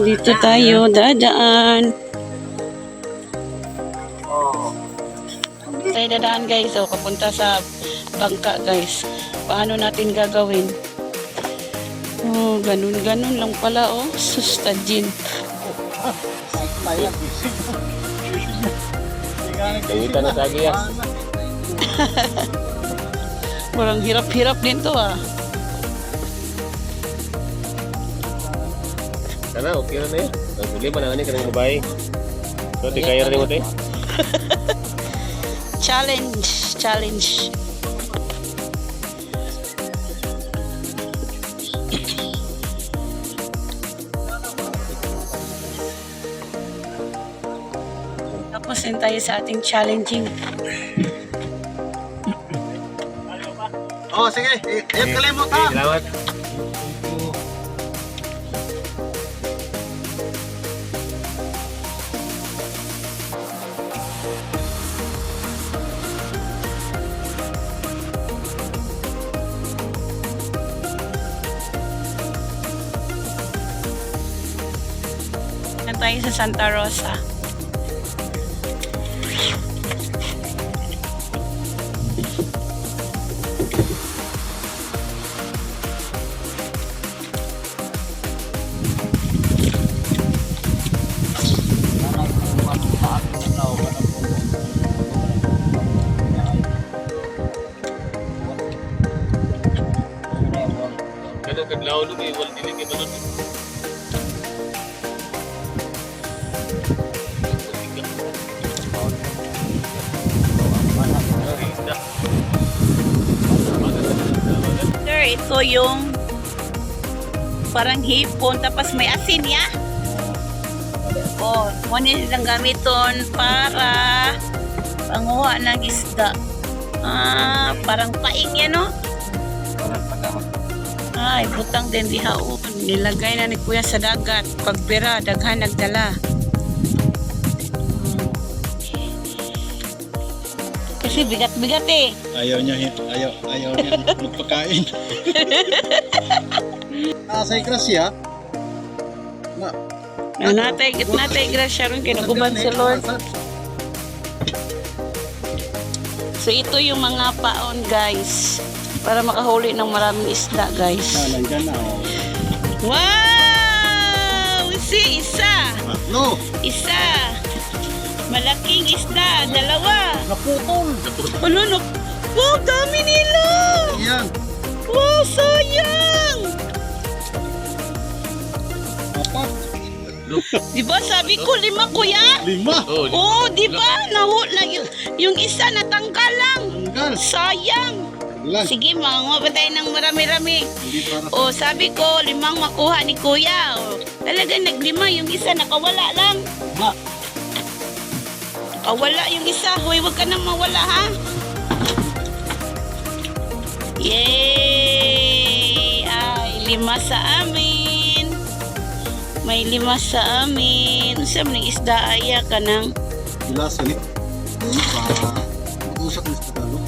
Dito tayo dadaan. Tayo dadaan guys. O, papunta sa bangka guys. Paano natin gagawin? Oh, ganun-ganun lang pala oh. Sustadjin. Kita na lagi ya. Walang hirap-hirap din to ah. Sana okay na yan. Nagbuli pa na ni kanang babae. So, di kaya rin mo tayo. Challenge. Tapos din tayo sa ating challenging. Oh, sige. Ayun kalimot ha. Salamat. Tayo sa Santa Rosa. Kada kadlaw lu kay wal dili kay balon. Sir, ito yung parang hipon tapos may asin ya. Oh, mo nilang gamiton para panguha ng isda. Parang paing yan, no? Ay, butang din dihaon. Nilagay na ni Kuya sa dagat. Pagbira, daghan nagdala. Kasi bigat-bigat eh. Ayaw niya magpakain. Sa Gracia. Natay grasya rin kinaguban si Lord. So ito yung mga paon guys. Para makahuli ng maraming isda guys. Nandyan na. Wow! Isa! No. Isa! Malaking isda, dalawa. Naputol. Ano no? Wow, dami nila! Yan. Wow, sayang! Apat. Diba sabi ko 5 kuya? 5. Oh, diba? Yung isa natanggal lang. Tanggal. Sayang. Ilan? Sige, manguha pa tayo ng marami-rami. Hindi para O, sabi ko, 5 makuha ni kuya. O, talagang naglima. Yung isa nakawala lang. Ma. Nakawala yung isa. Hoy, wag ka nang mawala, ha? Yay! Ay, 5 sa amin. May 5 sa amin. Saan ng isda aya ka nang? Bilas ini. Ini pa. Usap ni sa talo.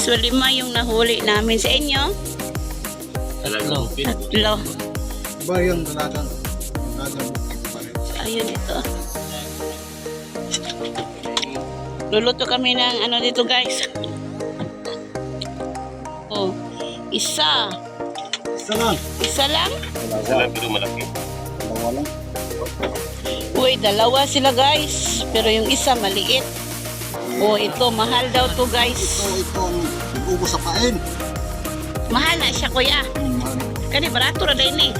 So, 5 yung nahuli namin sa inyo. Talagang bukid. 3. Ba yung dalagang. Dalagang pa rin. Ayun ito. Luluto kami ng ano dito guys. Oh, isa. Isa lang. Isa lang? Salam pero malaki. Dalawa lang. Uy, 2 sila guys. Pero yung isa maliit. Oh, ito mahal daw to guys. Ito ang nag-ubos sa kain. Mahal na siya kuya. Kani barato ra din eh.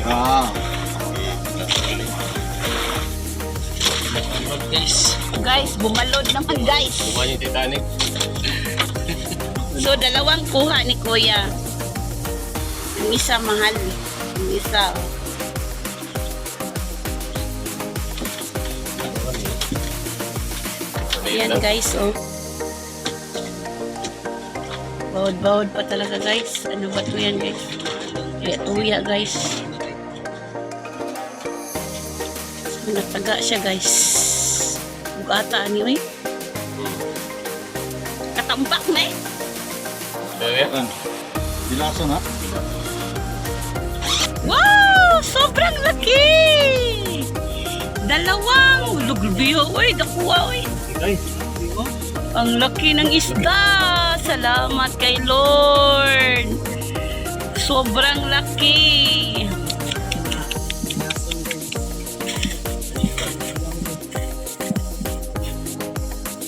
Guys, bumalod naman guys. Kuha yung Titanic. So, 2 kuha ni kuya. Yung isa mahal. Yung isa. Ayan guys, oh. Bawad-bawad pa talaga guys. Ano ba ito yan guys? Kaya tuya guys. So, nataga siya guys. Bugata niyo eh. Katambak na eh. Dali. Bilasan ha. Wow! Sobra! Dalawang lugbiyo, oy, dakuha, oy. Guys, Ang laki ng isda. Salamat kay Lord. Sobrang laki.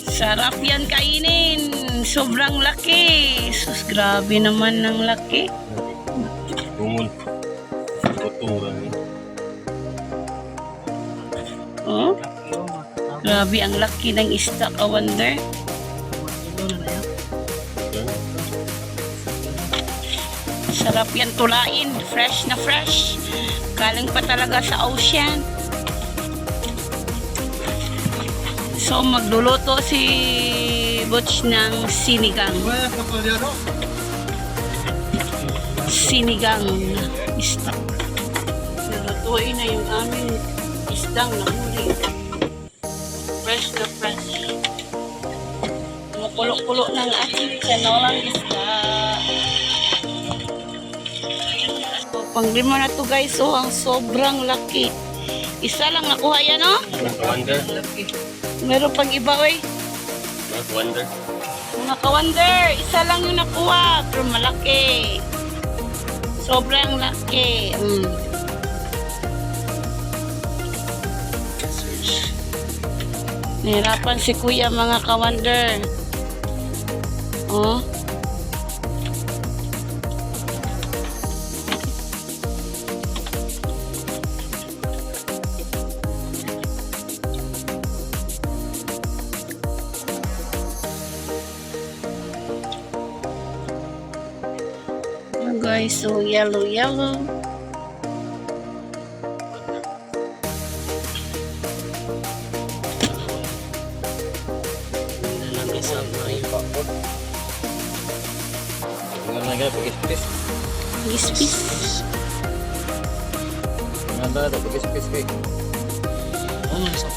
Sarap yan kainin. Sobrang laki. Sus, grabe naman ng laki. tungol. Tutura ni. Oh, grabe ang laki ng isda, ka-wonder. Sarap yan tulain. Fresh na fresh. Galing pa talaga sa ocean. So, magluluto si Butch ng sinigang. Sinigang na isda. Nalutuin na yung aming isdang nahuli. Fresh na fresh. Kumukulo-kulo ng ating kanolang isda. So, panglima na to guys. So, ang sobrang laki. Isa lang nakuha yan, no? Wonder. Meron pang iba, oy. Wonder. Mga ka-wonder, isa lang yung nakuha. Pero malaki. Sobrang laki. Nahirapan si kuya, mga ka-wonder. Oh. Guys, so yellow. Gispis. Nanda ito, pagkis-pis kay. Ano isa?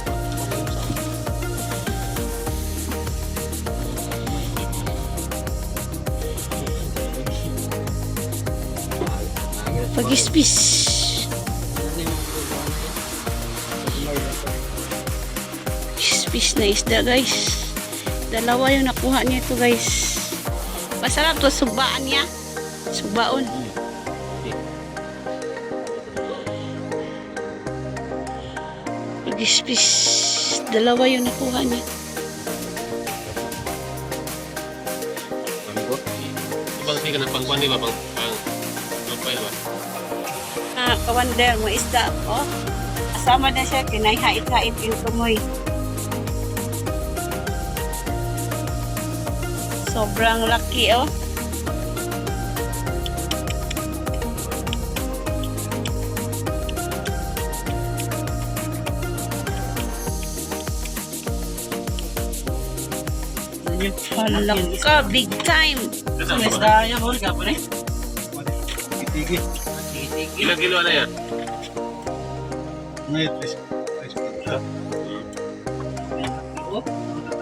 Pagispis. Gispis na isda guys. Dalawa yung nakuha niya ito guys. Masarap to, subaan niya. Subaon. Pagispis. Dalawa yung nakuha niya. Ibang hindi ka na pangkuhan, di ba? Pang ba? Kawander mo isda. Oh. Asama na siya. Kinahait-hait yung tumoy. Sobrang laki, oh. Halaka, big time. Isda niya, bol, ka pa rin? Tigil. Ilang kilo na yan? Ngayon,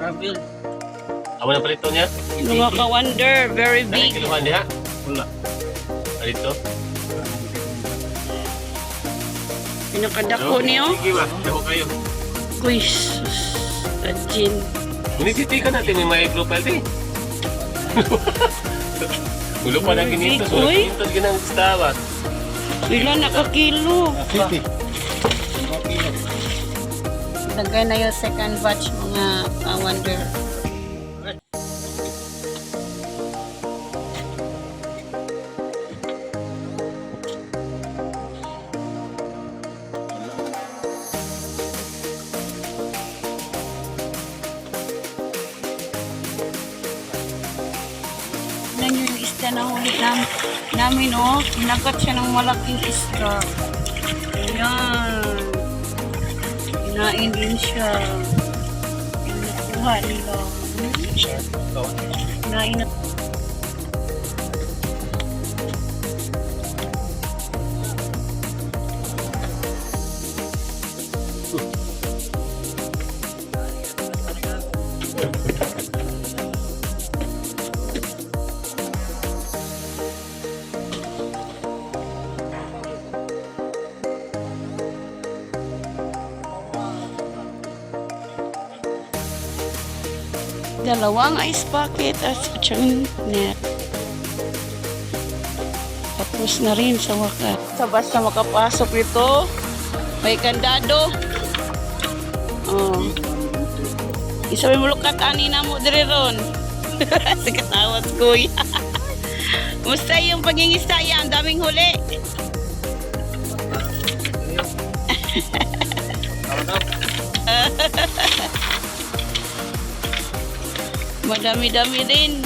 Travel. Awan na palito niya? Mga ka-wonder, very Ilang big. kilohan niya? wala. Palito? Pinakadako niyo. Sige ba? Dako kayo. Uy, sus. Ajin. Munisiti ka natin, may profile din. Ulo pa na Big, kinitos. uy. Kinitos ginang stawa. Pila na ka-kilo. 50. Lagay na yung second batch mga ka-wonder. Yan yung isda na huli namin, oh. Kinagat siya ng malaking isda. Ayan. Kinain din siya. Nakuha nila. Kinain na. dalawang ice bucket at fishing net. Tapos na rin sa wakas. Sa basta makapasok ito, may kandado. Oh. Isabi mo lukat ani na mo dire ron. Nakatawag kuya. Musta yung pangingisaya? Ang daming huli. Madami-dami din.